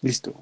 Listo.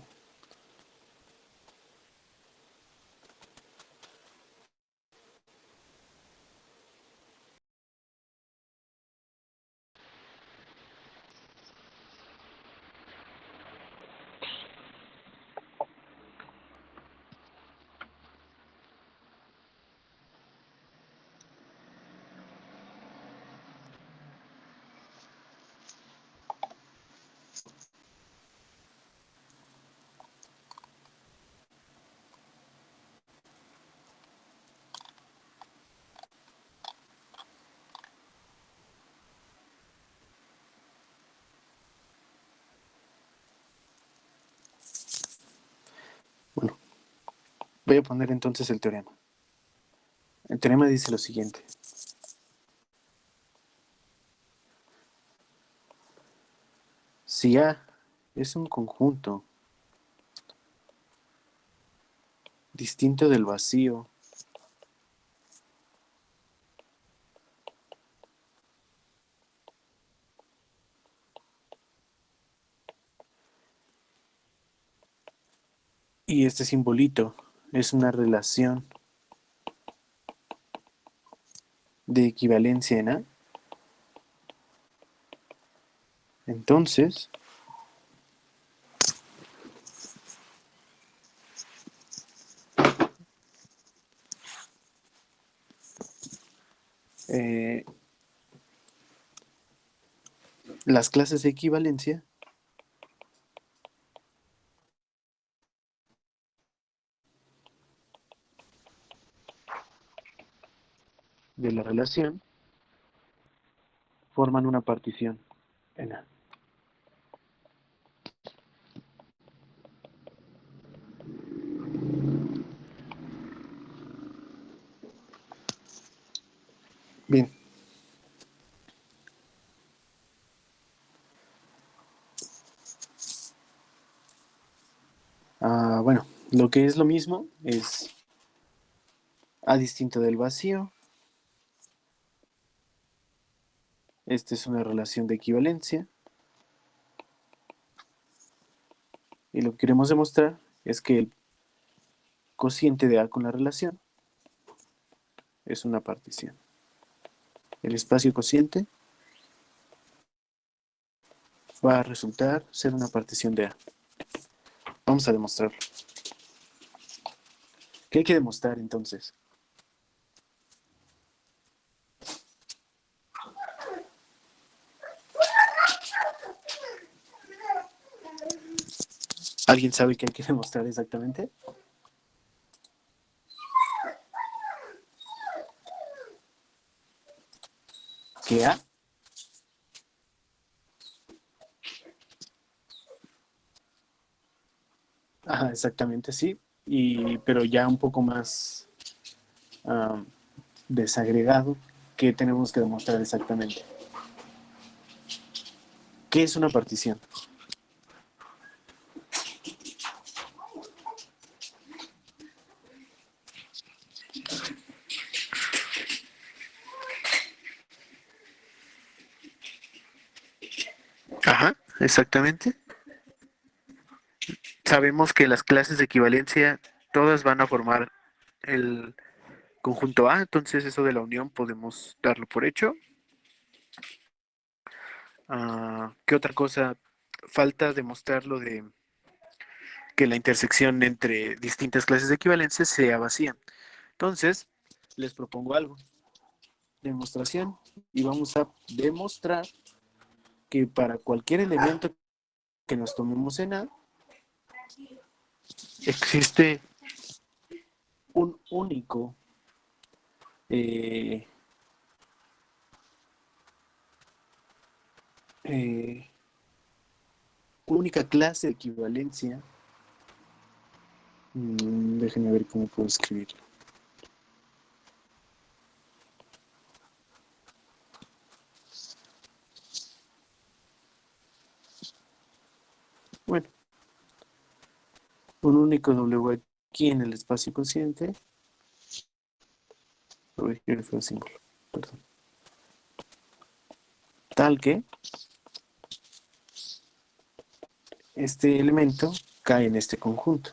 Bueno, voy a poner entonces el teorema. El teorema dice lo siguiente. Si A es un conjunto distinto del vacío y este simbolito es una relación de equivalencia en A, entonces eh, las clases de equivalencia de la relación forman una partición en A. Bien. Bueno, lo que es lo mismo es A distinto del vacío. Esta es una relación de equivalencia. Y lo que queremos demostrar es que el cociente de A con la relación es una partición. El espacio cociente va a resultar ser una partición de A. Vamos a demostrarlo. ¿Qué hay que demostrar entonces? ¿Alguien sabe qué hay que demostrar exactamente? Que A Ajá, exactamente, sí. Pero ya un poco más um, desagregado, ¿qué tenemos que demostrar exactamente? ¿Qué es una partición? Ajá, exactamente. Sabemos que las clases de equivalencia todas van a formar el conjunto A, entonces eso de la unión podemos darlo por hecho. ¿Qué otra cosa? Falta demostrarlo de que la intersección entre distintas clases de equivalencia sea vacía. Entonces, les propongo algo. Demostración. Y vamos a demostrar que para cualquier elemento que nos tomemos en A, existe un único eh, eh, única clase de equivalencia. Déjenme ver cómo puedo escribirlo. Bueno, un único W aquí en el espacio consciente. Uy, yo le fue símbolo, perdón. Tal que este elemento cae en este conjunto.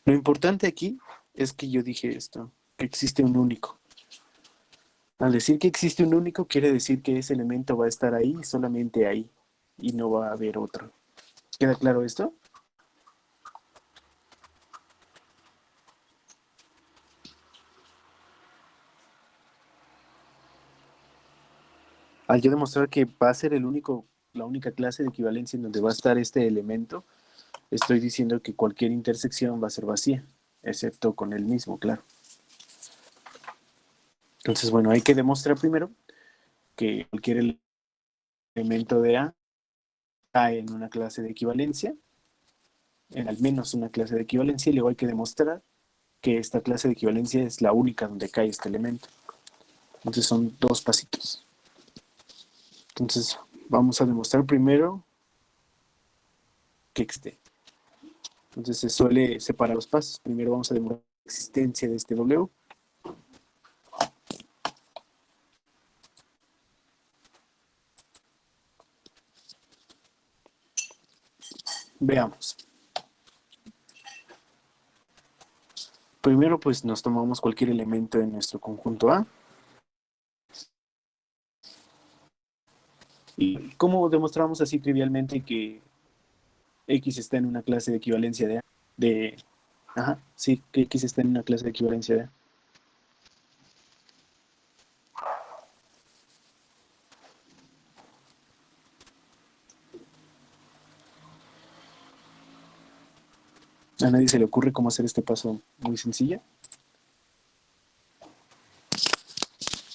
Lo importante aquí es que yo dije esto, que existe un único. Al decir que existe un único, quiere decir que ese elemento va a estar ahí, solamente ahí, y no va a haber otro. ¿Queda claro esto? Al yo demostrar que va a ser la única clase de equivalencia en donde va a estar este elemento, estoy diciendo que cualquier intersección va a ser vacía, excepto con el mismo, claro. Entonces, bueno, hay que demostrar primero que cualquier elemento de A cae en una clase de equivalencia, en al menos una clase de equivalencia, y luego hay que demostrar que esta clase de equivalencia es la única donde cae este elemento. Entonces son dos pasitos. Entonces vamos a demostrar primero que existe. Entonces se suele separar los pasos. Primero vamos a demostrar la existencia de este W. Veamos. Primero pues nos tomamos cualquier elemento de nuestro conjunto A. ¿Y cómo demostramos así trivialmente que X está en una clase de equivalencia de A? Ajá, sí, que X está en una clase de equivalencia de A. A nadie se le ocurre cómo hacer este paso muy sencilla,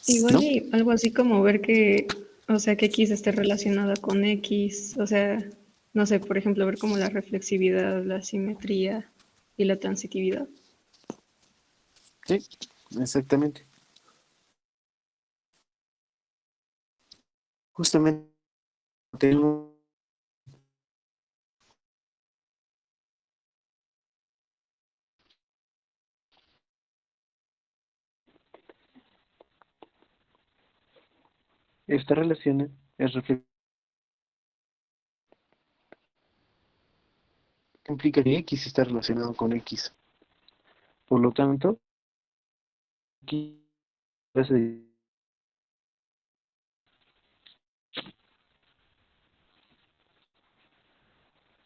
Igual ¿no? y algo así como ver que, o sea, que X esté relacionada con X, o sea, no sé, por ejemplo, ver como la reflexividad, la simetría y la transitividad. Sí, exactamente. Justamente tenemos esta relación es implica que X está relacionado con X. Por lo tanto, aquí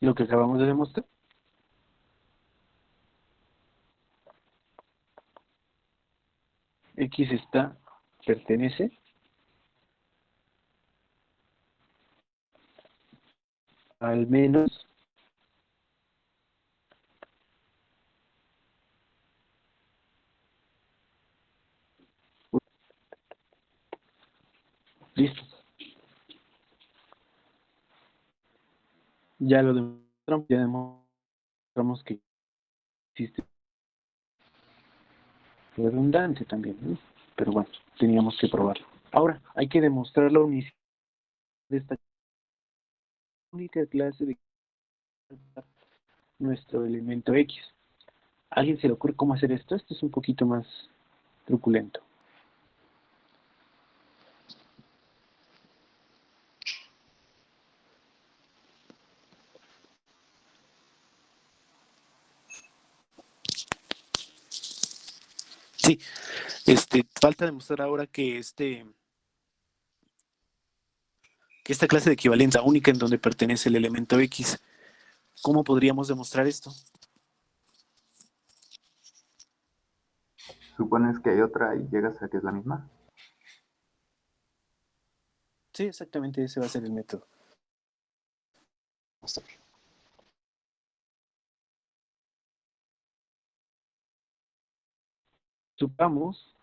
lo que acabamos de demostrar, X pertenece al menos listo. Ya lo demostramos, ya demostramos que existe redundante también, ¿no? Pero bueno, teníamos que probarlo. Ahora, hay que demostrar la unicidad de esta única clase de nuestro elemento X. ¿A alguien se le ocurre cómo hacer esto? Esto es un poquito más truculento. Sí, falta demostrar ahora que esta clase de equivalencia única en donde pertenece el elemento X. ¿Cómo podríamos demostrar esto? Supones que hay otra y llegas a que es la misma. Sí, exactamente ese va a ser el método. Supongamos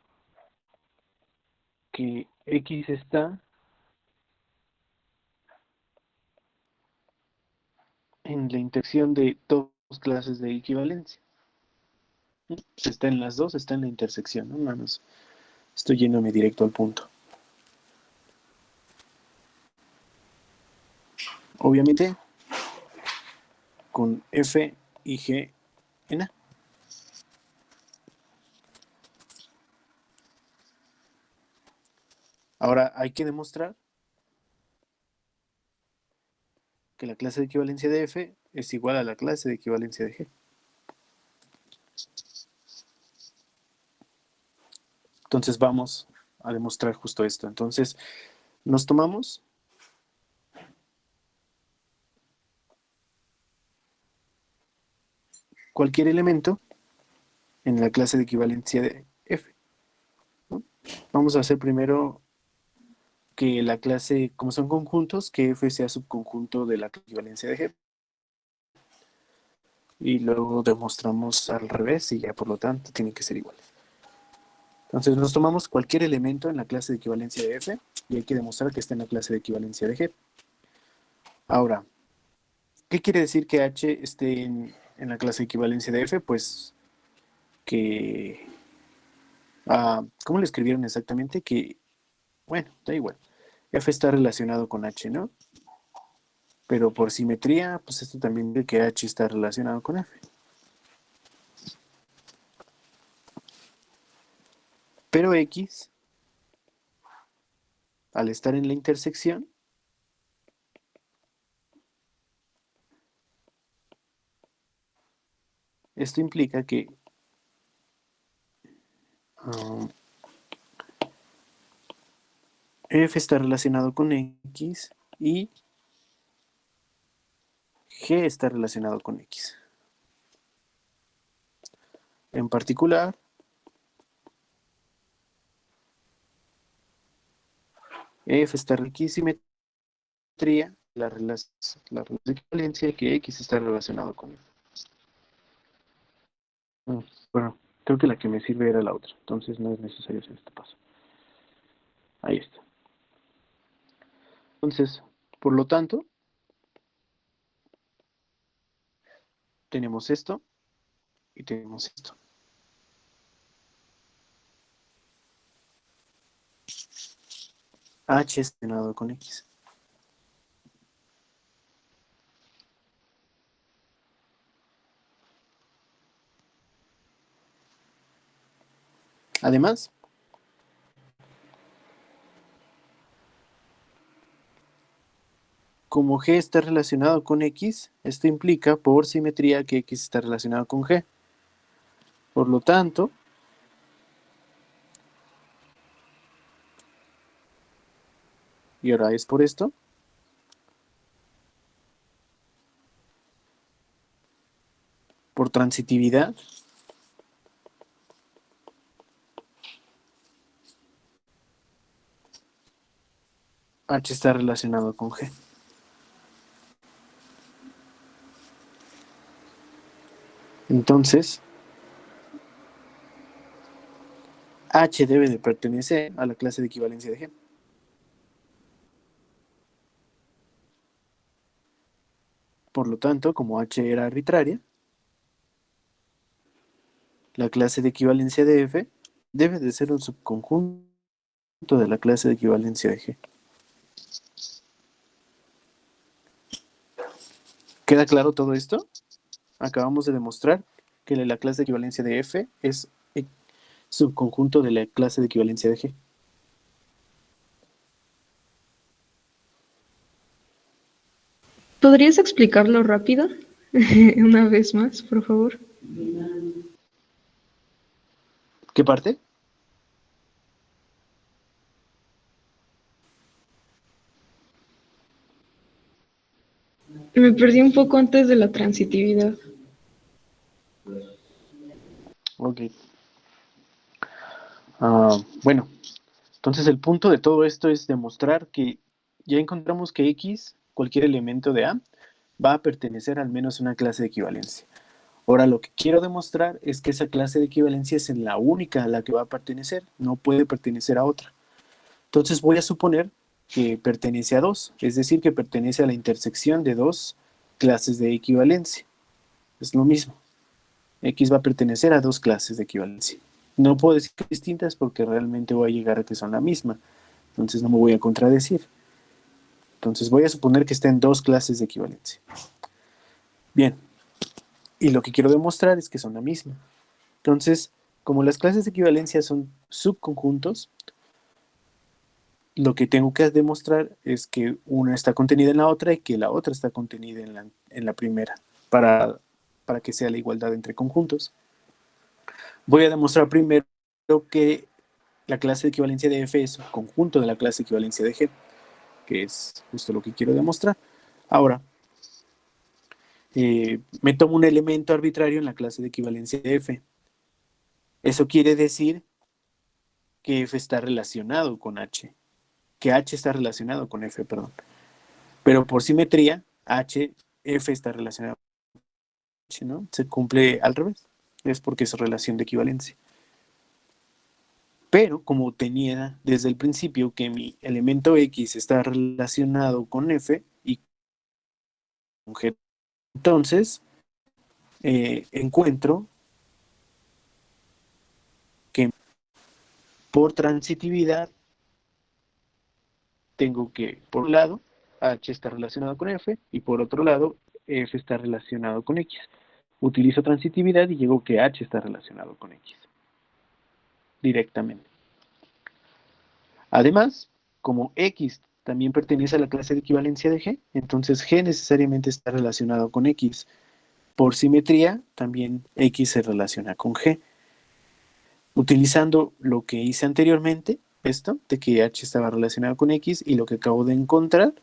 que X está en la intersección de dos clases de equivalencia. Pues está en las dos, está en la intersección, ¿no? Nada más estoy yéndome directo al punto. Obviamente, con F y G en A. Ahora hay que demostrar que la clase de equivalencia de F es igual a la clase de equivalencia de G. Entonces vamos a demostrar justo esto. Entonces nos tomamos cualquier elemento en la clase de equivalencia de F, ¿no? Vamos a hacer primero que la clase, como son conjuntos, que F sea subconjunto de la equivalencia de G. Y luego demostramos al revés y ya por lo tanto tienen que ser iguales. Entonces nos tomamos cualquier elemento en la clase de equivalencia de F y hay que demostrar que está en la clase de equivalencia de G. Ahora, ¿qué quiere decir que H esté en la clase de equivalencia de F? Pues que... ¿cómo le escribieron exactamente? Que, bueno, da igual. F está relacionado con H, ¿no? Pero por simetría, pues esto también dice que H está relacionado con F. Pero X, al estar en la intersección, esto implica que F está relacionado con X y G está relacionado con X. En particular, F está en X simetría, la relación de equivalencia que X está relacionado con F. Bueno, creo que la que me sirve era la otra, entonces no es necesario hacer este paso. Ahí está. Entonces, por lo tanto, tenemos esto y tenemos esto. H es relacionado con X. Además, como G está relacionado con X, esto implica por simetría que X está relacionado con G. Por lo tanto, y ahora es por esto, por transitividad, H está relacionado con G. Entonces, H debe de pertenecer a la clase de equivalencia de G. Por lo tanto, como H era arbitraria, la clase de equivalencia de F debe de ser un subconjunto de la clase de equivalencia de G. ¿Queda claro todo esto? Acabamos de demostrar que la clase de equivalencia de F es subconjunto de la clase de equivalencia de G. ¿Podrías explicarlo rápido? Una vez más, por favor. ¿Qué parte? Me perdí un poco antes de la transitividad. Ok. Bueno, entonces el punto de todo esto es demostrar que ya encontramos que X, cualquier elemento de A, va a pertenecer al menos a una clase de equivalencia. Ahora lo que quiero demostrar es que esa clase de equivalencia es la única a la que va a pertenecer, no puede pertenecer a otra. Entonces voy a suponer que pertenece a dos, es decir, que pertenece a la intersección de dos clases de equivalencia. Es lo mismo. X va a pertenecer a dos clases de equivalencia. No puedo decir que distintas porque realmente voy a llegar a que son la misma. Entonces no me voy a contradecir. Entonces voy a suponer que está en dos clases de equivalencia. Bien. Y lo que quiero demostrar es que son la misma. Entonces, como las clases de equivalencia son subconjuntos, lo que tengo que demostrar es que una está contenida en la otra y que la otra está contenida en la primera, para que sea la igualdad entre conjuntos. Voy a demostrar primero que la clase de equivalencia de F es un conjunto de la clase de equivalencia de G, que es justo lo que quiero demostrar. Ahora, me tomo un elemento arbitrario en la clase de equivalencia de F. Eso quiere decir que F está relacionado con H, que H está relacionado con F, perdón. Pero por simetría, F está relacionado con H, ¿no? Se cumple al revés. Es porque es relación de equivalencia. Pero como tenía desde el principio que mi elemento X está relacionado con F y con G, entonces encuentro que por transitividad tengo que, por un lado, H está relacionado con F y por otro lado, F está relacionado con X. Utilizo transitividad y llego que H está relacionado con X directamente. Además, como X también pertenece a la clase de equivalencia de G, entonces G necesariamente está relacionado con X. Por simetría, también X se relaciona con G. Utilizando lo que hice anteriormente, esto, de que H estaba relacionado con X, y lo que acabo de encontrar,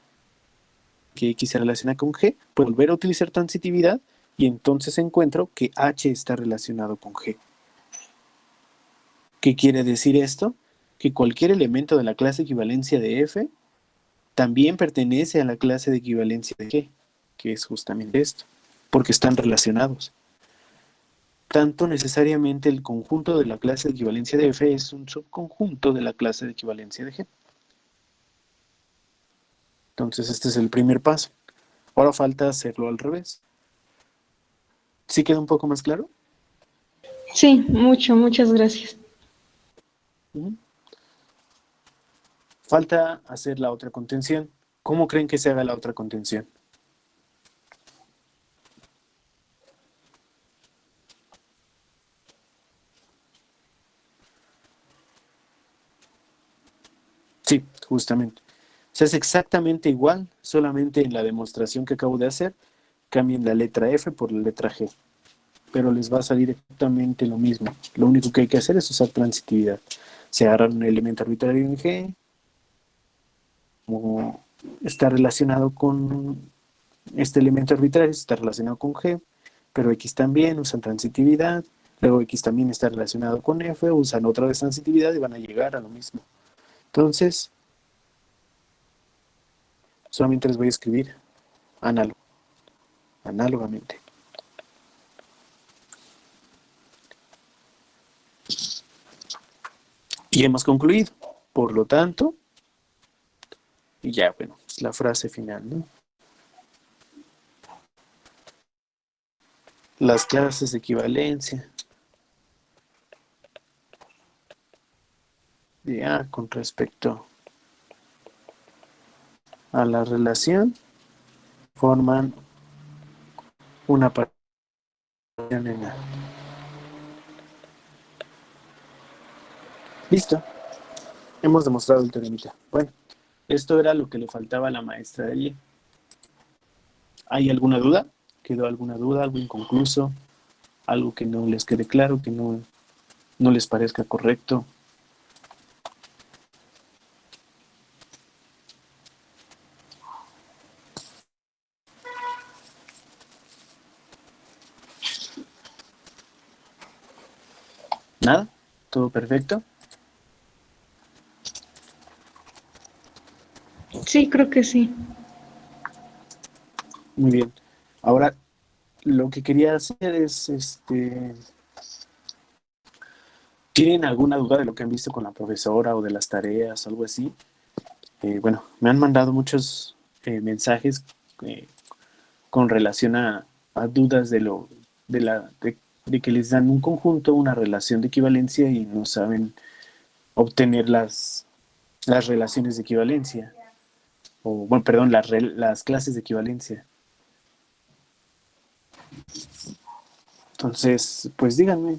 que X se relaciona con G, puedo volver a utilizar transitividad, y entonces encuentro que H está relacionado con G. ¿Qué quiere decir esto? Que cualquier elemento de la clase de equivalencia de F también pertenece a la clase de equivalencia de G, que es justamente esto, porque están relacionados. Tanto necesariamente el conjunto de la clase de equivalencia de F es un subconjunto de la clase de equivalencia de G. Entonces este es el primer paso. Ahora falta hacerlo al revés. ¿Sí queda un poco más claro? Sí, mucho, muchas gracias. Falta hacer la otra contención. ¿Cómo creen que se haga la otra contención? Sí, justamente. Se hace exactamente igual, solamente en la demostración que acabo de hacer, cambien la letra F por la letra G. Pero les va a salir exactamente lo mismo. Lo único que hay que hacer es usar transitividad. Se agarra un elemento arbitrario en G, como está relacionado con este elemento arbitrario, está relacionado con G, pero X también usan transitividad, luego X también está relacionado con F, usan otra vez transitividad y van a llegar a lo mismo. Entonces, solamente les voy a escribir análogamente. Y hemos concluido. Por lo tanto, y ya, bueno, es la frase final, ¿no? Las clases de equivalencia de A con respecto a la relación forman una partición en A. Listo, hemos demostrado el teoremita. Bueno, esto era lo que le faltaba a la maestra de ayer. ¿Hay alguna duda? ¿Quedó alguna duda, algo inconcluso? ¿Algo que no les quede claro, que no les parezca correcto? ¿Nada? ¿Todo perfecto? Sí, creo que sí. Muy bien. Ahora, lo que quería hacer es, ¿tienen alguna duda de lo que han visto con la profesora o de las tareas, algo así? Bueno, me han mandado muchos mensajes eh, con relación a dudas de que les dan un conjunto, una relación de equivalencia y no saben obtener las relaciones de equivalencia. O, bueno, perdón, las clases de equivalencia. Entonces, pues díganme.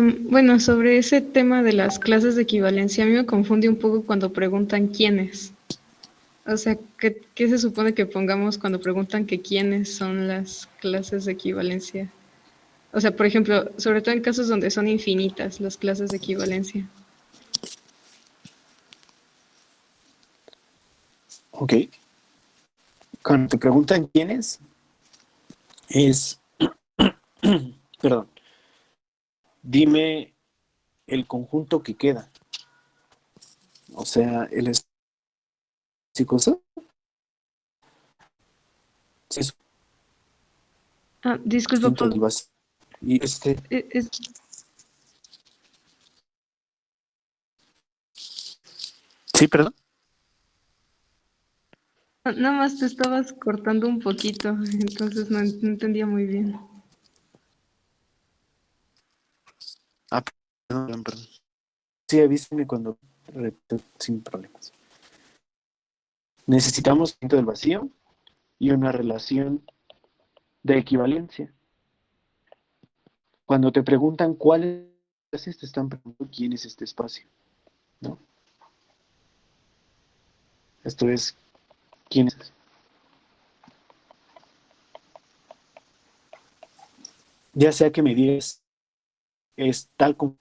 Bueno, sobre ese tema de las clases de equivalencia, a mí me confunde un poco cuando preguntan quiénes. O sea, ¿qué se supone que pongamos cuando preguntan que quiénes son las clases de equivalencia? O sea, por ejemplo, sobre todo en casos donde son infinitas las clases de equivalencia. Ok. Cuando te preguntan quiénes, es, perdón, dime el conjunto que queda. O sea, el cosa es Disculpa, dentro del vacío. Y sí, perdón. nada más te estabas cortando un poquito, entonces no entendía muy bien. Ah, perdón. Sí, avísame cuando repito sin problemas. Necesitamos dentro del vacío y una relación de equivalencia. Cuando te preguntan cuál es, te están preguntando quién es este espacio, ¿no? Esto es, ¿quién es? Ya sea que me digas es tal como,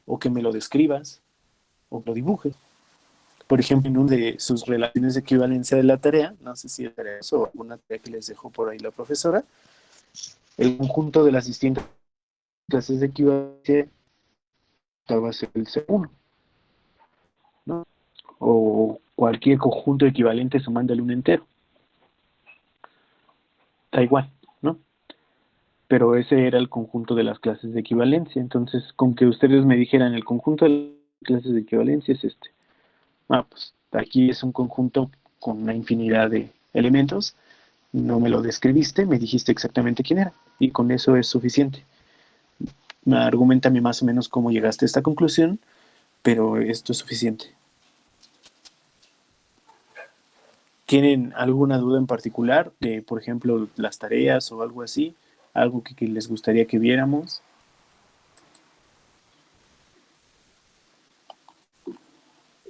o que me lo describas, o lo dibujes. Por ejemplo, en una de sus relaciones de equivalencia de la tarea, no sé si era eso o alguna tarea que les dejó por ahí la profesora, el conjunto de las distintas clases de equivalencia va a ser el C1, ¿no? O cualquier conjunto equivalente sumándole un entero. Da igual, ¿no? Pero ese era el conjunto de las clases de equivalencia. Entonces, con que ustedes me dijeran el conjunto de las clases de equivalencia es este. Pues aquí es un conjunto con una infinidad de elementos. No me lo describiste, me dijiste exactamente quién era. Y con eso es suficiente. Argumentame más o menos cómo llegaste a esta conclusión, pero esto es suficiente. ¿Tienen alguna duda en particular de, por ejemplo, las tareas o algo así? ¿Algo que les gustaría que viéramos?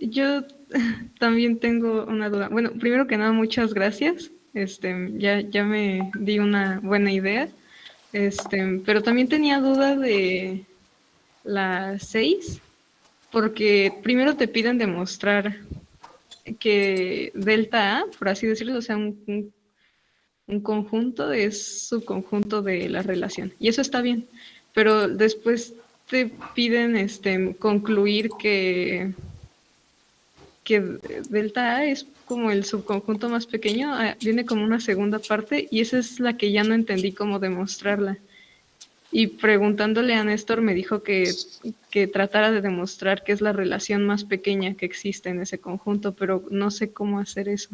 Yo también tengo una duda. Bueno, primero que nada, muchas gracias. Ya me di una buena idea. Pero también tenía duda de la 6, porque primero te piden demostrar que delta A, por así decirlo, o sea, un conjunto es subconjunto de la relación. Y eso está bien. Pero después te piden concluir que delta A es como el subconjunto más pequeño, viene como una segunda parte, y esa es la que ya no entendí cómo demostrarla. Y preguntándole a Néstor me dijo que tratara de demostrar que es la relación más pequeña que existe en ese conjunto, pero no sé cómo hacer eso.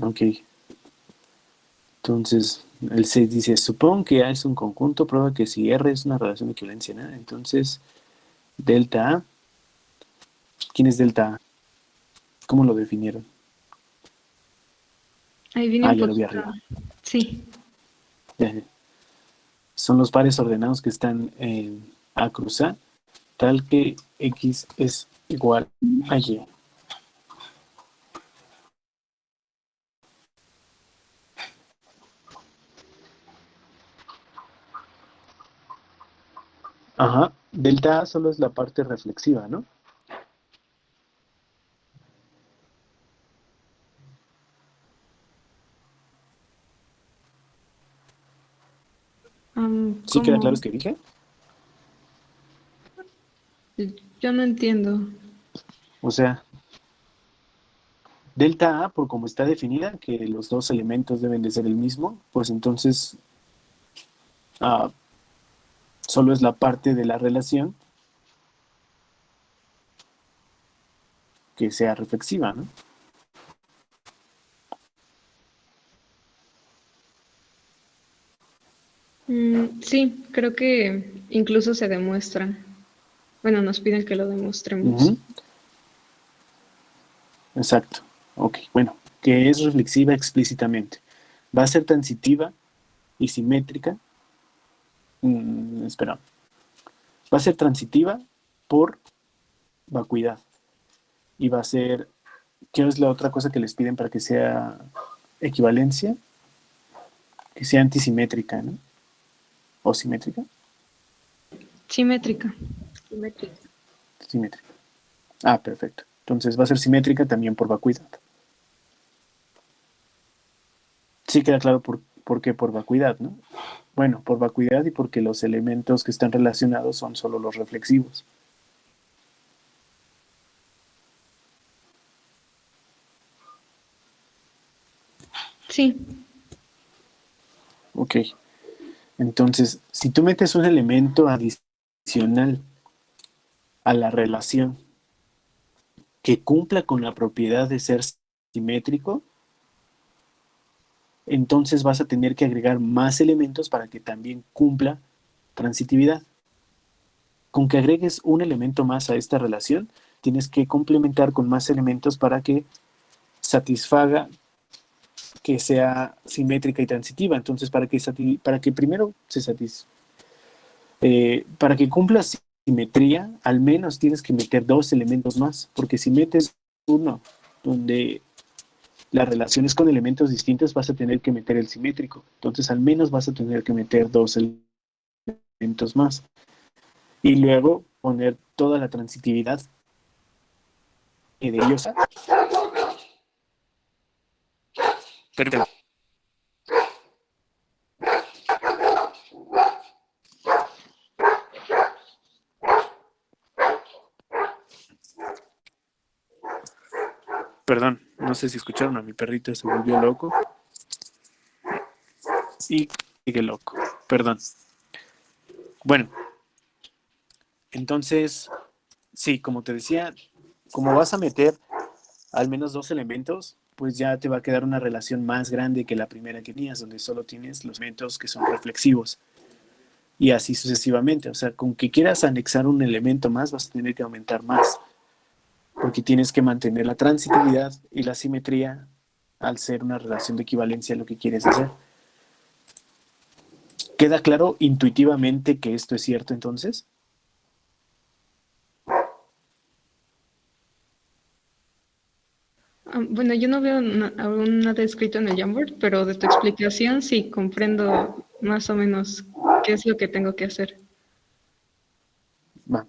Ok. Entonces, el 6 dice, supongo que A es un conjunto, prueba que si R es una relación de equivalencia, ¿no? Entonces, delta A, ¿quién es delta A? ¿Cómo lo definieron? Ahí viene un Ya lo vi poquito. arriba. Sí. Son los pares ordenados que están en A cruz A, tal que X es igual a Y. Ajá. Delta A solo es la parte reflexiva, ¿no? ¿Sí queda claro ¿Cómo? lo que dije? Yo no entiendo. O sea, delta A, por como está definida, que los dos elementos deben de ser el mismo, pues entonces ah, solo es la parte de la relación que sea reflexiva, ¿no? Sí, creo que incluso se demuestra. Bueno, nos piden que lo demostremos. Ujú. Exacto. Ok, bueno, que es reflexiva explícitamente. Va a ser transitiva y simétrica. Espera. Va a ser transitiva por vacuidad. Y va a ser, ¿qué es la otra cosa que les piden para que sea equivalencia? Que sea antisimétrica, ¿no? ¿O simétrica? Simétrica. Simétrica. Ah, perfecto. Entonces va a ser simétrica también por vacuidad. Sí queda claro por qué por vacuidad, ¿no? Bueno, por vacuidad y porque los elementos que están relacionados son solo los reflexivos. Sí. Ok. Entonces, si tú metes un elemento adicional a la relación que cumpla con la propiedad de ser simétrico, entonces vas a tener que agregar más elementos para que también cumpla transitividad. Con que agregues un elemento más a esta relación, tienes que complementar con más elementos para que satisfaga que sea simétrica y transitiva. Entonces, para que primero para que cumpla simetría, al menos tienes que meter dos elementos más, porque si metes uno donde la relación es con elementos distintos, vas a tener que meter el simétrico. Entonces, al menos vas a tener que meter dos elementos más. Y luego poner toda la transitividad de ellos. Perdón. Perdón, no sé si escucharon a mi perrito, se volvió loco. Y sigue loco. Perdón. Bueno, entonces, sí, como te decía, como vas a meter al menos dos elementos, pues ya te va a quedar una relación más grande que la primera que tenías, donde solo tienes los elementos que son reflexivos. Y así sucesivamente. O sea, con que quieras anexar un elemento más, vas a tener que aumentar más. Porque tienes que mantener la transitividad y la simetría al ser una relación de equivalencia a lo que quieres hacer. ¿Queda claro intuitivamente que esto es cierto entonces? Bueno, yo no veo aún nada escrito en el Jamboard, pero de tu explicación sí comprendo más o menos qué es lo que tengo que hacer.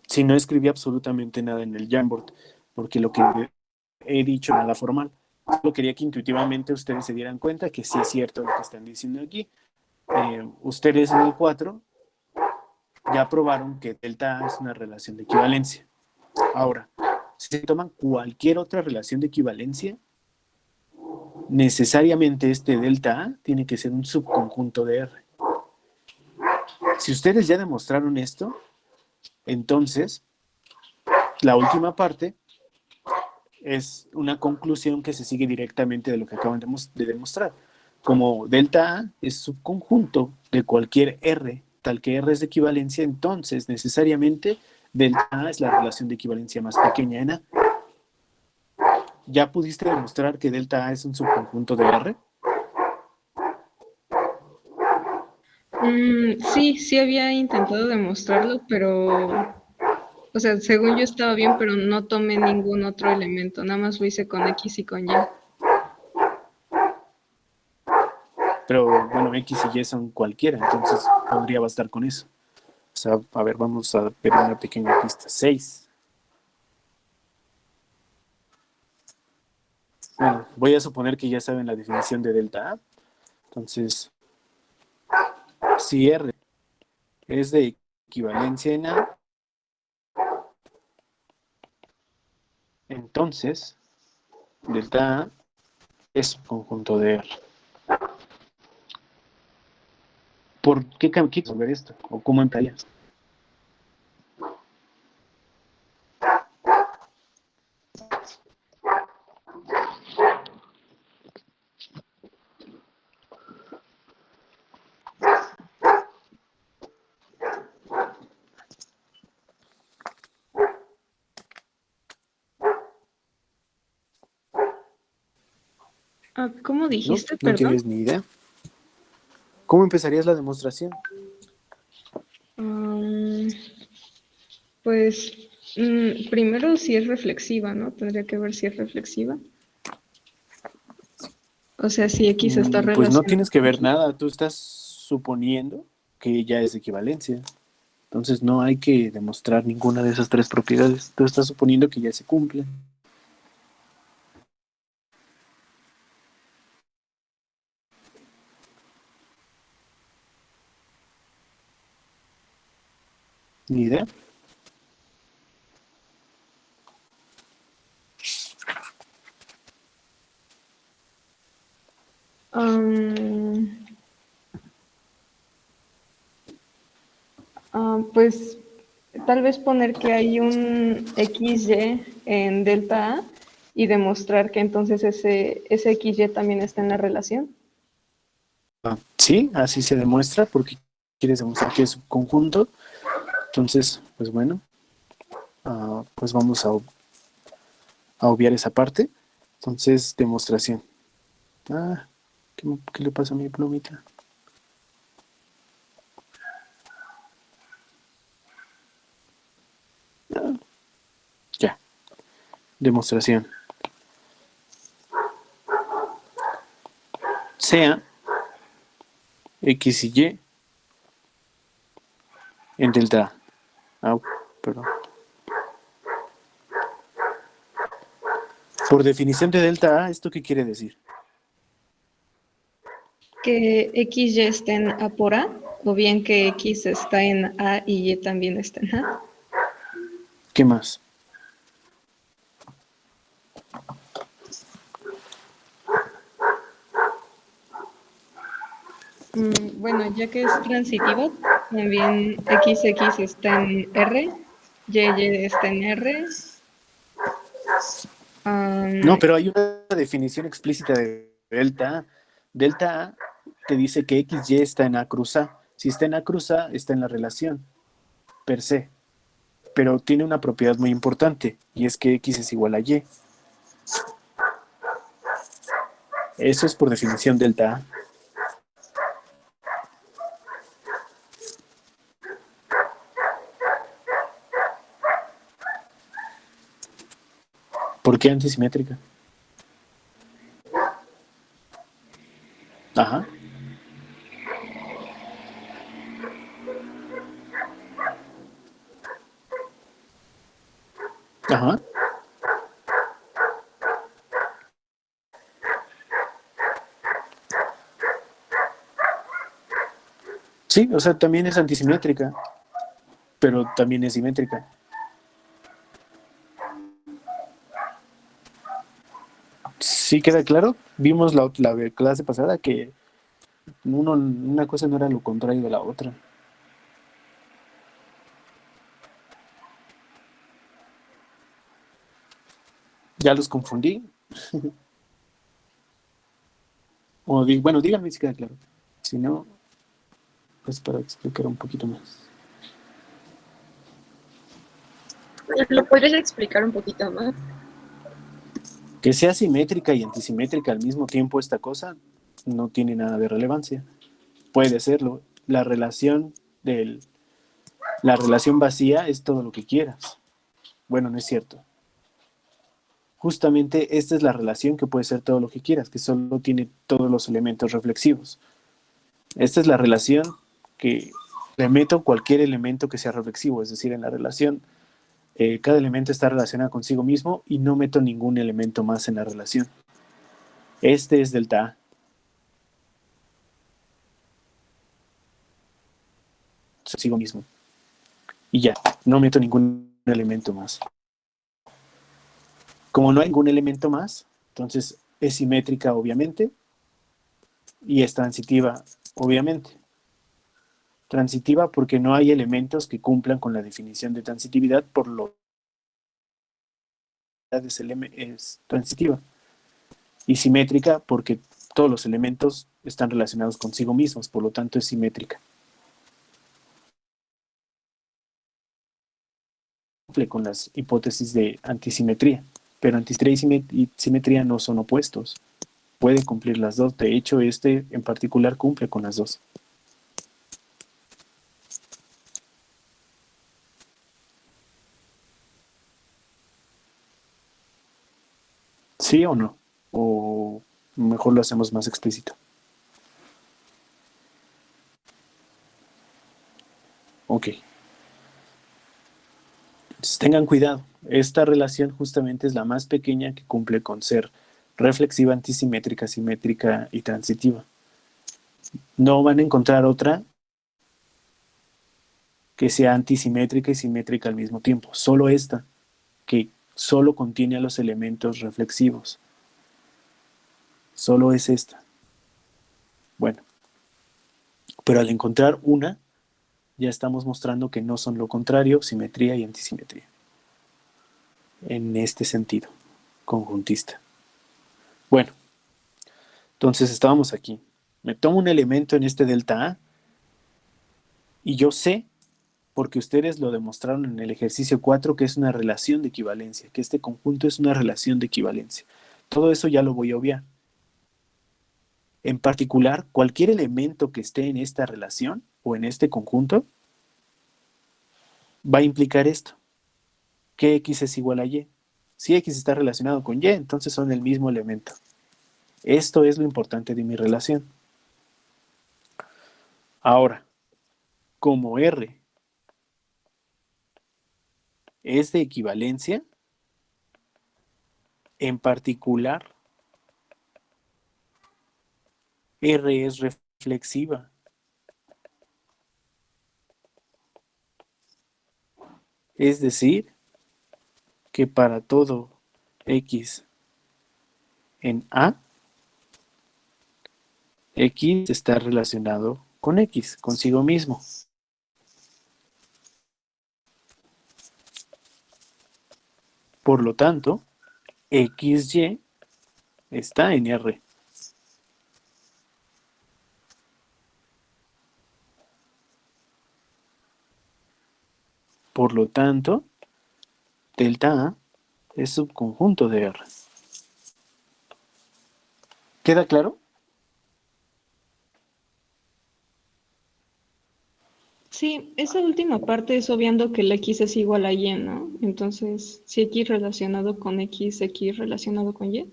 Si no escribí absolutamente nada en el Jamboard, porque lo que he dicho nada formal. Solo quería que intuitivamente ustedes se dieran cuenta que sí es cierto lo que están diciendo aquí. Ustedes en el 4 ya probaron que delta A es una relación de equivalencia. Ahora, si se toman cualquier otra relación de equivalencia, necesariamente este delta A tiene que ser un subconjunto de R. Si ustedes ya demostraron esto, entonces la última parte es una conclusión que se sigue directamente de lo que acaban de demostrar. Como delta A es subconjunto de cualquier R, tal que R es de equivalencia, entonces necesariamente delta A es la relación de equivalencia más pequeña en A. ¿Ya pudiste demostrar que delta A es un subconjunto de R? Sí había intentado demostrarlo, pero, o sea, según yo estaba bien, pero no tomé ningún otro elemento, nada más lo hice con X y con Y. Pero bueno, X y Y son cualquiera, entonces podría bastar con eso. O sea, a ver, vamos a ver una pequeña pista. 6. Bueno, voy a suponer que ya saben la definición de delta A. Entonces, si R es de equivalencia en A, entonces delta A es un conjunto de R. ¿Por qué quieres resolver esto? ¿O cómo empezarías? ¿Cómo ¿No? dijiste, ¿No perdón? tienes ni idea? ¿Cómo empezarías la demostración? Um, pues primero si es reflexiva, ¿no? Tendría que ver si es reflexiva. O sea, si X está Pues no relacionado tienes que con ver Y. nada, tú estás suponiendo que ya es equivalencia. Entonces no hay que demostrar ninguna de esas tres propiedades. Tú estás suponiendo que ya se cumple. ¿Ni idea? Um, pues tal vez poner que hay un XY en delta A y demostrar que entonces ese XY también está en la relación. Sí, así se demuestra porque quieres demostrar que es un conjunto. Entonces, pues bueno, pues vamos a obviar esa parte. Entonces, demostración. Ah, ¿qué le pasa a mi plumita? Ya, demostración. Sea X y Y en delta A. Perdón. Por definición de delta A, ¿esto qué quiere decir? Que XY está en A por A, o bien que X está en A y Y también está en A. ¿Qué más? Bueno, ya que es transitiva, también XX está en R, YY está en R. No, pero hay una definición explícita de delta A. Delta A te dice que XY está en A cruz A. Si está en A cruz A, está en la relación, per se. Pero tiene una propiedad muy importante, y es que X es igual a Y. Eso es por definición delta A. ¿Por qué antisimétrica? Ajá. Ajá. Sí, o sea, también es antisimétrica, pero también es simétrica. ¿Sí queda claro? Vimos la clase pasada que una cosa no era lo contrario de la otra. Ya los confundí. Bueno, díganme si queda claro. Si no, pues para explicar un poquito más. ¿Lo podrías explicar un poquito más? Que sea simétrica y antisimétrica al mismo tiempo esta cosa no tiene nada de relevancia. Puede serlo. La relación vacía es todo lo que quieras. Bueno, no es cierto. Justamente esta es la relación que puede ser todo lo que quieras, que solo tiene todos los elementos reflexivos. Esta es la relación que le meto cualquier elemento que sea reflexivo, es decir, en la relación cada elemento está relacionado consigo mismo y no meto ningún elemento más en la relación. Este es delta A. Consigo mismo. Y ya, no meto ningún elemento más. Como no hay ningún elemento más, entonces es simétrica, obviamente, y es transitiva, obviamente. Transitiva porque no hay elementos que cumplan con la definición de transitividad, por lo que es transitiva. Y simétrica porque todos los elementos están relacionados consigo mismos, por lo tanto es simétrica. Cumple con las hipótesis de antisimetría, pero antisimetría y simetría no son opuestos. puede cumplir las dos. De hecho, este en particular cumple con las dos. ¿Sí o no? O mejor lo hacemos más explícito. Ok. Entonces tengan cuidado. Esta relación justamente es la más pequeña que cumple con ser reflexiva, antisimétrica, simétrica y transitiva. No van a encontrar otra que sea antisimétrica y simétrica al mismo tiempo. Solo esta, que solo contiene a los elementos reflexivos. Solo es esta. Bueno, pero al encontrar una, ya estamos mostrando que no son lo contrario, simetría y antisimetría. En este sentido, conjuntista. Bueno, entonces estábamos aquí. Me tomo un elemento en este delta A y yo sé, porque ustedes lo demostraron en el ejercicio 4, que es una relación de equivalencia, que este conjunto es una relación de equivalencia. Todo eso ya lo voy a obviar. En particular, cualquier elemento que esté en esta relación o en este conjunto va a implicar esto, que X es igual a Y. Si X está relacionado con Y, entonces son el mismo elemento. Esto es lo importante de mi relación. Ahora, como R es de equivalencia, en particular, R es reflexiva. Es decir, que para todo X en A, X está relacionado con X, consigo mismo. Por lo tanto, XY está en R. Por lo tanto, delta A es subconjunto de R. ¿Queda claro? Sí, esa última parte es obviando que el X es igual a Y, ¿no? Entonces, si X relacionado con X, X relacionado con Y.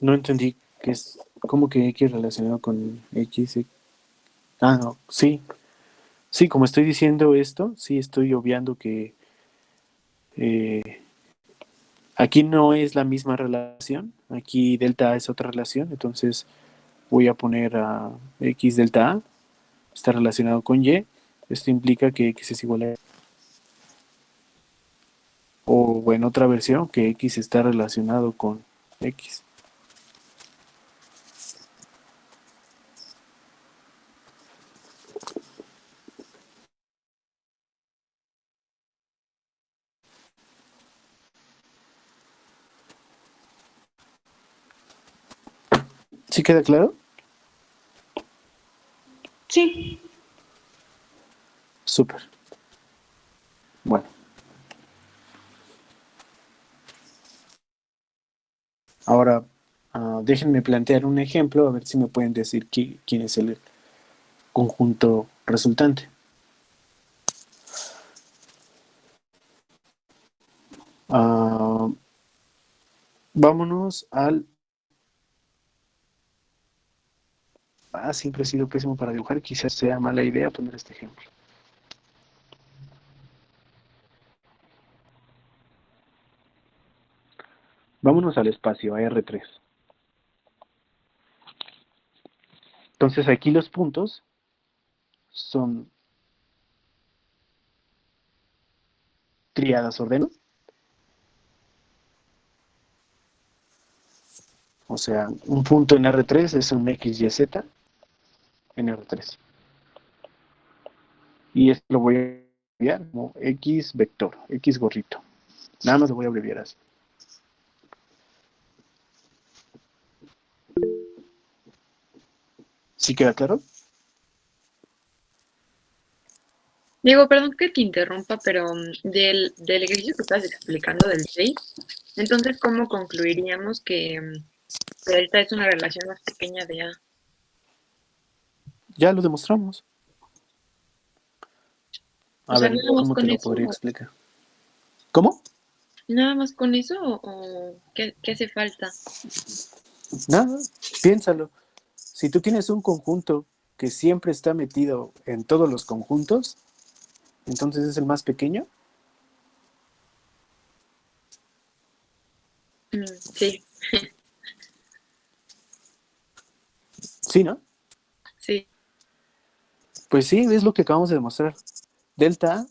No entendí qué es, cómo que X relacionado con X. Ah, no, sí. Sí, como estoy diciendo esto, sí estoy obviando que eh, aquí no es la misma relación. Aquí delta A es otra relación, entonces voy a poner a X delta A, está relacionado con Y. Esto implica que X es igual a Y. O en otra versión, que X está relacionado con X. ¿Sí queda claro? Sí, Súper. Bueno, ahora déjenme plantear un ejemplo, a ver si me pueden decir quién es el conjunto resultante. Ah, vámonos al... siempre he sido pésimo para dibujar, quizás sea mala idea poner este ejemplo. Vámonos al espacio, a R3. Entonces aquí los puntos son triadas ordeno. O sea, un punto en R3 es un X, Y, Z en R3. Y esto lo voy a abreviar como X vector, X gorrito. Nada más lo voy a abreviar así. ¿Sí queda claro? Digo, perdón que te interrumpa, pero del ejercicio que estás explicando del 6, entonces, ¿cómo concluiríamos que delta es una relación más pequeña de A? Ya lo demostramos. O A sea, ver, nada más ¿cómo te con lo eso, podría explicar? ¿Cómo? nada más con eso, o qué hace falta. Nada, piénsalo. Si tú tienes un conjunto que siempre está metido en todos los conjuntos, entonces es el más pequeño. Sí, Sí, ¿no? sí, Pues sí, es lo que acabamos de demostrar. Delta A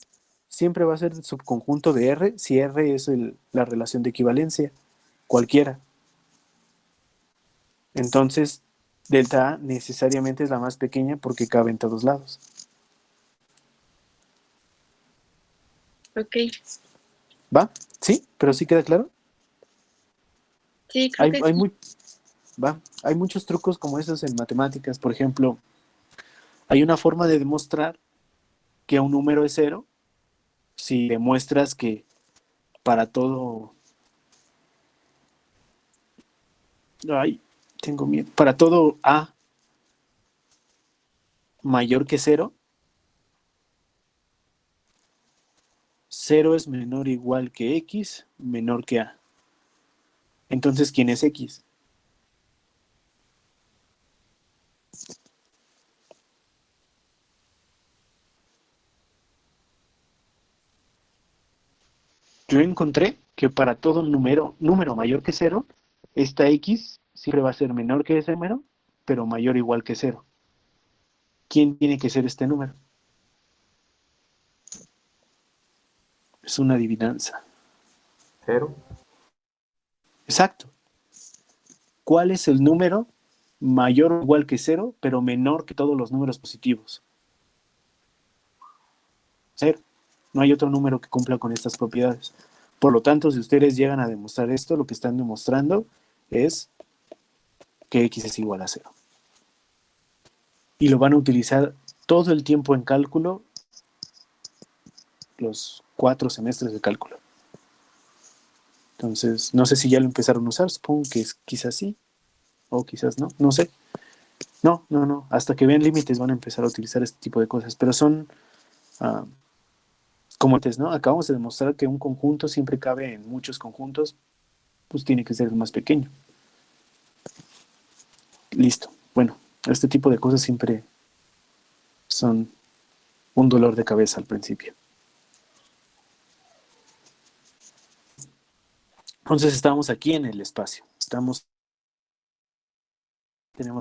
siempre va a ser el subconjunto de R si R es la relación de equivalencia, cualquiera. Entonces, delta A necesariamente es la más pequeña porque cabe en todos lados. ok. ¿Va? ¿Sí? ¿Pero sí queda claro? Sí, creo Hay, que hay, sí. muy, ¿va? Hay muchos trucos como esos en matemáticas. Por ejemplo, hay una forma de demostrar que un número es cero si demuestras que para todo... Ay, tengo miedo. Para todo A mayor que cero, cero es menor o igual que X, menor que A. Entonces, ¿quién es X? Yo encontré que para todo número mayor que cero, esta X siempre va a ser menor que ese número, pero mayor o igual que cero. ¿Quién tiene que ser este número? Es una adivinanza. Cero. Exacto. ¿Cuál es el número mayor o igual que cero, pero menor que todos los números positivos? Cero. No hay otro número que cumpla con estas propiedades. Por lo tanto, si ustedes llegan a demostrar esto, lo que están demostrando es que X es igual a cero. Y lo van a utilizar todo el tiempo en cálculo, los 4 semestres de cálculo. Entonces, no sé si ya lo empezaron a usar, supongo que quizás sí, o quizás no, no sé. No, hasta que vean límites van a empezar a utilizar este tipo de cosas, pero son como antes, ¿no? Acabamos de demostrar que un conjunto siempre cabe en muchos conjuntos, pues tiene que ser el más pequeño. Listo. Bueno, este tipo de cosas siempre son un dolor de cabeza al principio. Entonces estamos aquí en el espacio. Tenemos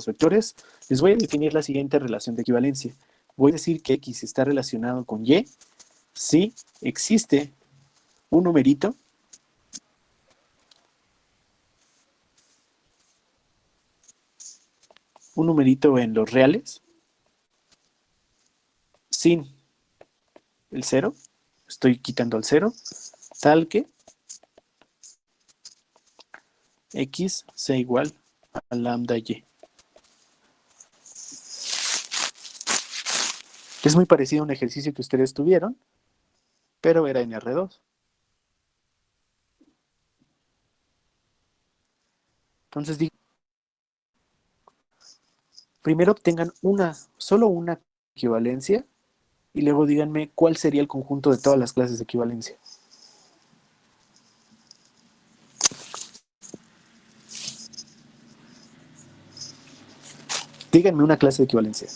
vectores. Les voy a definir la siguiente relación de equivalencia. Voy a decir que X está relacionado con Y si existe un numerito en los reales sin el cero. Estoy quitando el cero, tal que X sea igual a lambda Y. Es muy parecido a un ejercicio que ustedes tuvieron, pero era en R2. Entonces, primero obtengan solo una equivalencia y luego díganme cuál sería el conjunto de todas las clases de equivalencia. Díganme una clase de equivalencia.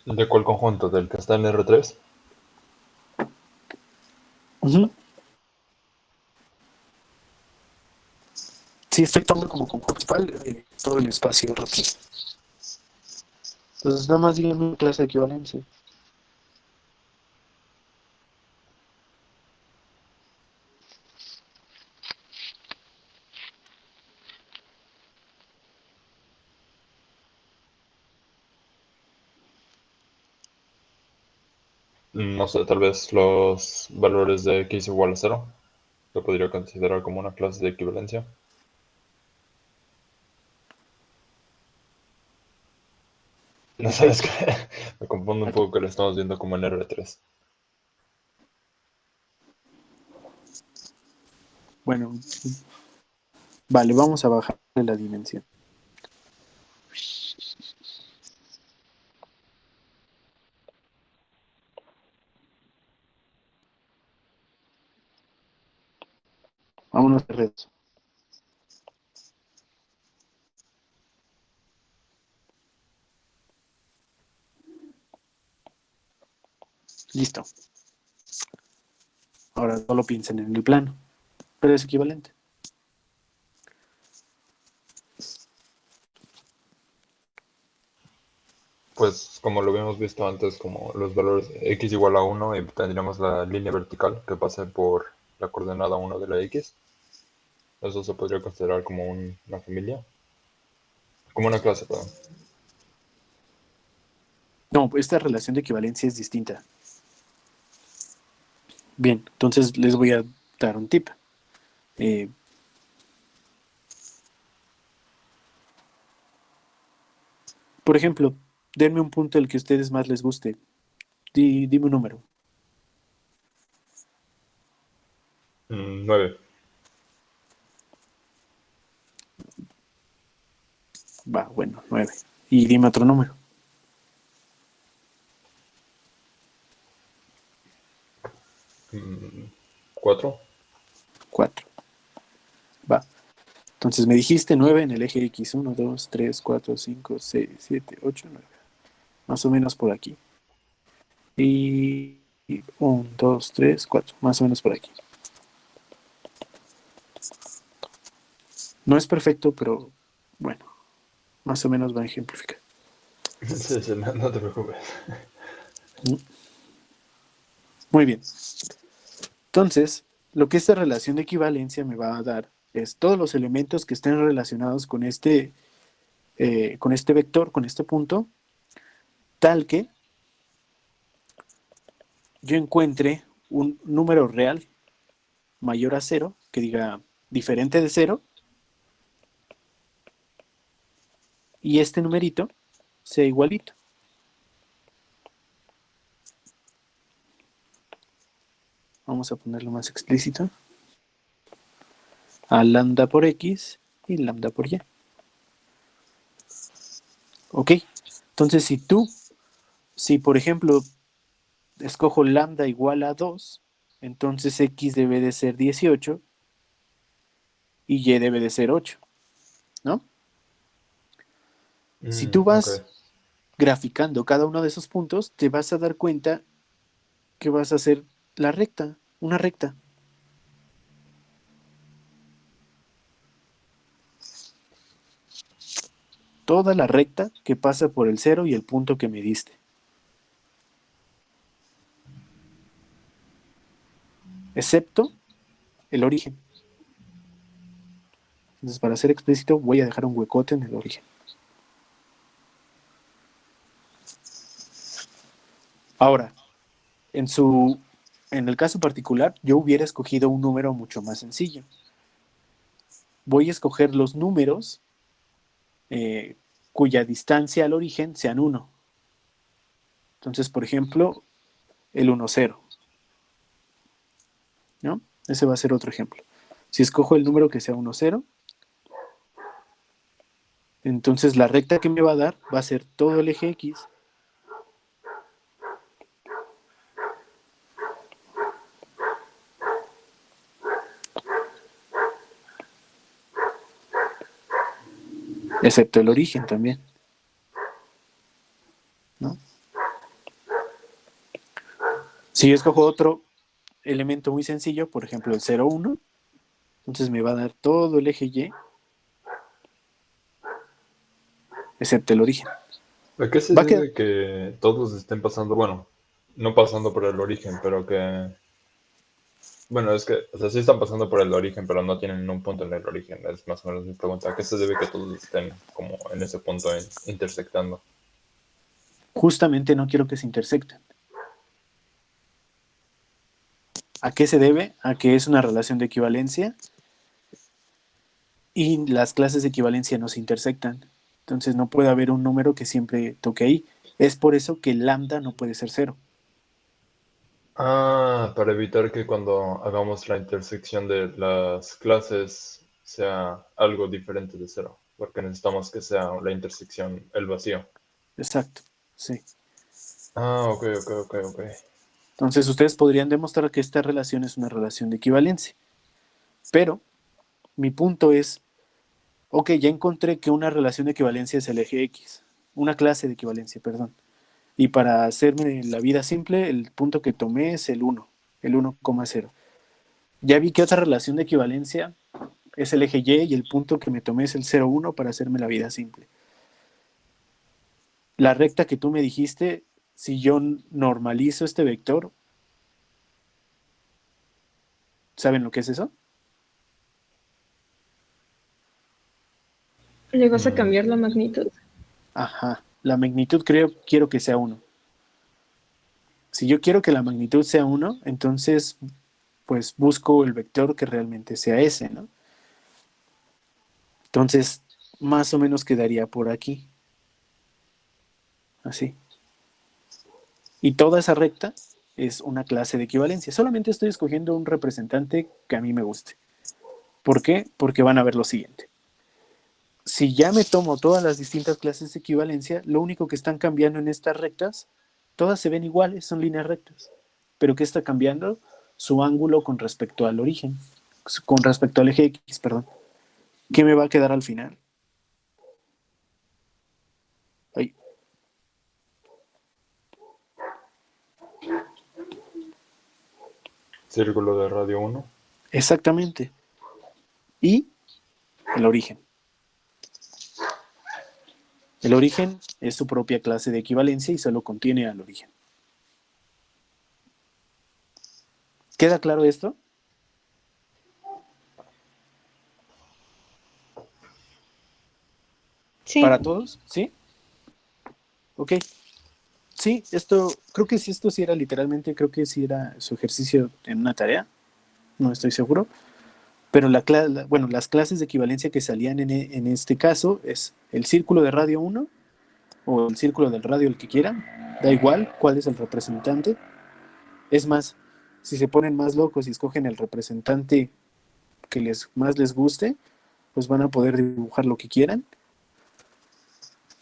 ¿De cuál conjunto? ¿Del que está en R3? Uh-huh. Sí, estoy tomando como conjunto principal todo el espacio roto. Entonces, nada más díganme una clase de equivalencia. No sé, tal vez los valores de X igual a 0. Lo podría considerar como una clase de equivalencia. No sabes qué. Me confundo un poco que lo estamos viendo como en R3. Bueno, vale, vamos a bajarle la dimensión. Vámonos de redes. Listo. Ahora solo piensen en el plano, pero es equivalente. Pues como lo habíamos visto antes, como los valores x igual a 1 y tendríamos la línea vertical que pasa por la coordenada 1 de la x. Eso se podría considerar como una familia, como una clase, perdón. No, esta relación de equivalencia es distinta. Bien, entonces les voy a dar un tip. Por ejemplo, denme un punto el que a ustedes más les guste. Dime un número. 9. Va, bueno, 9. Y dime otro número. 4. 4. Va. Entonces me dijiste 9 en el eje X. 1, 2, 3, 4, 5, 6, 7, 8, 9. Más o menos por aquí. Y 1, 2, 3, 4. Más o menos por aquí. No es perfecto, pero bueno, más o menos va a ejemplificar. Sí, sí, no te preocupes. Muy bien. Entonces, lo que esta relación de equivalencia me va a dar es todos los elementos que estén relacionados con este vector, con este punto, tal que yo encuentre un número real mayor a 0, que diga diferente de 0, y este numerito sea igualito. Vamos a ponerlo más explícito. A lambda por x y lambda por y. Ok, entonces si por ejemplo escojo lambda igual a 2, entonces x debe de ser 18 y y debe de ser 8, ¿no? Si tú Ok. vas graficando cada uno de esos puntos, te vas a dar cuenta que vas a hacer la recta, una recta. Toda la recta que pasa por el 0 y el punto que me diste. Excepto el origen. Entonces, para ser explícito, voy a dejar un huecote en el origen. Ahora, en el caso particular, yo hubiera escogido un número mucho más sencillo. Voy a escoger los números cuya distancia al origen sean 1. Entonces, por ejemplo, el 1, 0. ¿No? Ese va a ser otro ejemplo. Si escojo el número que sea 1, 0, entonces la recta que me va a dar va a ser todo el eje X excepto el origen también, ¿no? Si yo escojo otro elemento muy sencillo, por ejemplo el 0, 1, entonces me va a dar todo el eje Y excepto el origen. ¿A qué se Va a quedar debe que todos estén pasando, bueno, no pasando por el origen, pero que, bueno, es que, o sea, sí están pasando por el origen, pero no tienen un punto en el origen? Es más o menos mi pregunta. ¿A qué se debe que todos estén como en ese punto intersectando? justamente no quiero que se intersecten. ¿A qué se debe? A que es una relación de equivalencia y las clases de equivalencia no se intersectan. Entonces no puede haber un número que siempre toque ahí. Es por eso que lambda no puede ser 0. Ah, para evitar que cuando hagamos la intersección de las clases sea algo diferente de cero, porque necesitamos que sea la intersección el vacío. Exacto, sí. Ah, ok. Entonces ustedes podrían demostrar que esta relación es una relación de equivalencia. Pero mi punto es, ok, ya encontré que una relación de equivalencia es el eje X, una clase de equivalencia, perdón. Y para hacerme la vida simple, el punto que tomé es el 1, el 1,0. Ya vi que otra relación de equivalencia es el eje Y el punto que me tomé es el 0,1 para hacerme la vida simple. La recta que tú me dijiste, si yo normalizo este vector, ¿saben lo que es eso? ¿Le vas a Mm, cambiar la magnitud? Ajá, la magnitud quiero que sea 1. Si yo quiero que la magnitud sea 1, entonces pues busco el vector que realmente sea ese, ¿no? Entonces, más o menos quedaría por aquí. Así. Y toda esa recta es una clase de equivalencia. Solamente estoy escogiendo un representante que a mí me guste. ¿Por qué? Porque van a ver lo siguiente. Si ya me tomo todas las distintas clases de equivalencia, lo único que están cambiando en estas rectas, todas se ven iguales, son líneas rectas. Pero ¿qué está cambiando? Su ángulo con respecto al origen, con respecto al eje X, perdón. ¿Qué me va a quedar al final? Ay, círculo de radio 1. exactamente. Y el origen. El origen es su propia clase de equivalencia y solo contiene al origen. ¿Queda claro esto? Sí. ¿Para todos? ¿Sí? Ok. Sí, creo que sí, esto sí era literalmente, creo que sí era su ejercicio en una tarea, no estoy seguro, pero bueno, las clases de equivalencia que salían en este caso es el círculo de radio 1 o el círculo del radio, el que quieran, da igual cuál es el representante. Es más, si se ponen más locos y escogen el representante que más les guste, pues van a poder dibujar lo que quieran,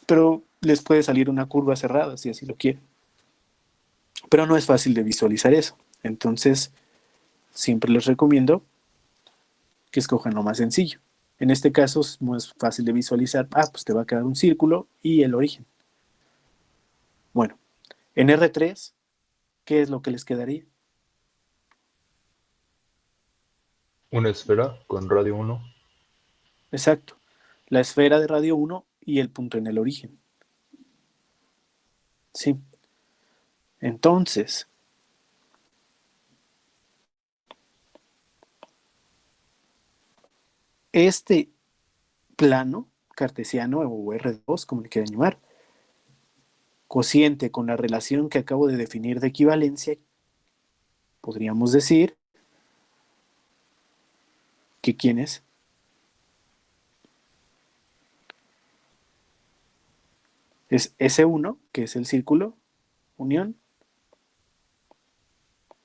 pero les puede salir una curva cerrada si así lo quieren. Pero no es fácil de visualizar eso. Entonces, siempre les recomiendo que escojan lo más sencillo. En este caso es más fácil de visualizar. Pues te va a quedar un círculo y el origen. Bueno, en R3, ¿qué es lo que les quedaría? Una esfera con radio 1. Exacto. La esfera de radio 1 y el punto en el origen. Sí. Entonces, este plano cartesiano o R2, como le quieran llamar, cociente con la relación que acabo de definir de equivalencia, podríamos decir que ¿quién es? Es S1, que es el círculo, unión,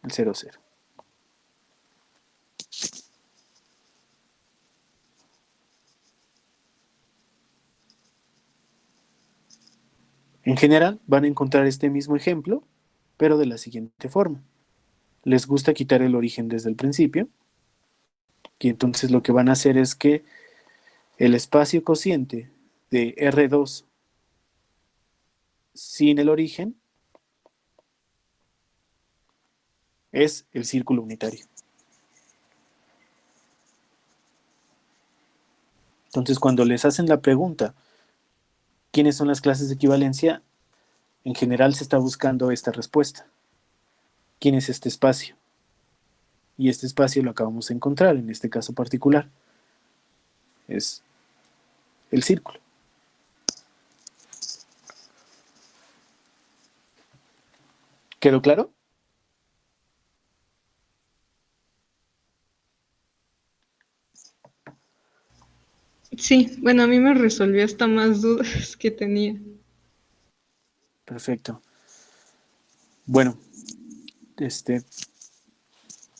el 0,0. En general, van a encontrar este mismo ejemplo, pero de la siguiente forma. Les gusta quitar el origen desde el principio, y entonces lo que van a hacer es que el espacio cociente de R2 sin el origen es el círculo unitario. Entonces, cuando les hacen la pregunta, ¿quiénes son las clases de equivalencia? En general se está buscando esta respuesta. ¿Quién es este espacio? Y este espacio lo acabamos de encontrar en este caso particular. Es el círculo. ¿Quedó claro? Sí, bueno, a mí me resolvió hasta más dudas que tenía. Perfecto. Bueno,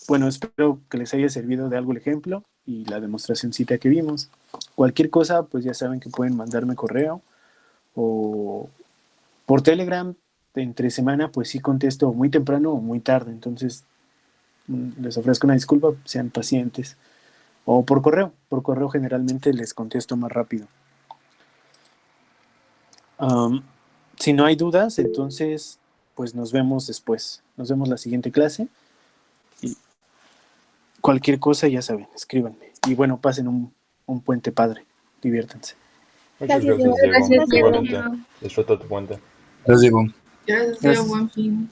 bueno, espero que les haya servido de algo el ejemplo y la demostracióncita que vimos. Cualquier cosa, pues ya saben que pueden mandarme correo o por Telegram. Entre semana, pues sí contesto muy temprano o muy tarde. Entonces, les ofrezco una disculpa, sean pacientes. O por correo generalmente les contesto más rápido. Si no hay dudas, entonces, pues nos vemos después. Nos vemos la siguiente clase. Y cualquier cosa, ya saben, escríbanme. Y bueno, pasen un puente padre. Diviértanse. Muchas Gracias, Diego. gracias, Diego. Gracias, Diego. Igualmente, disfruta tu puente. Gracias, Diego. Gracias, Gracias. Diego. Buen fin.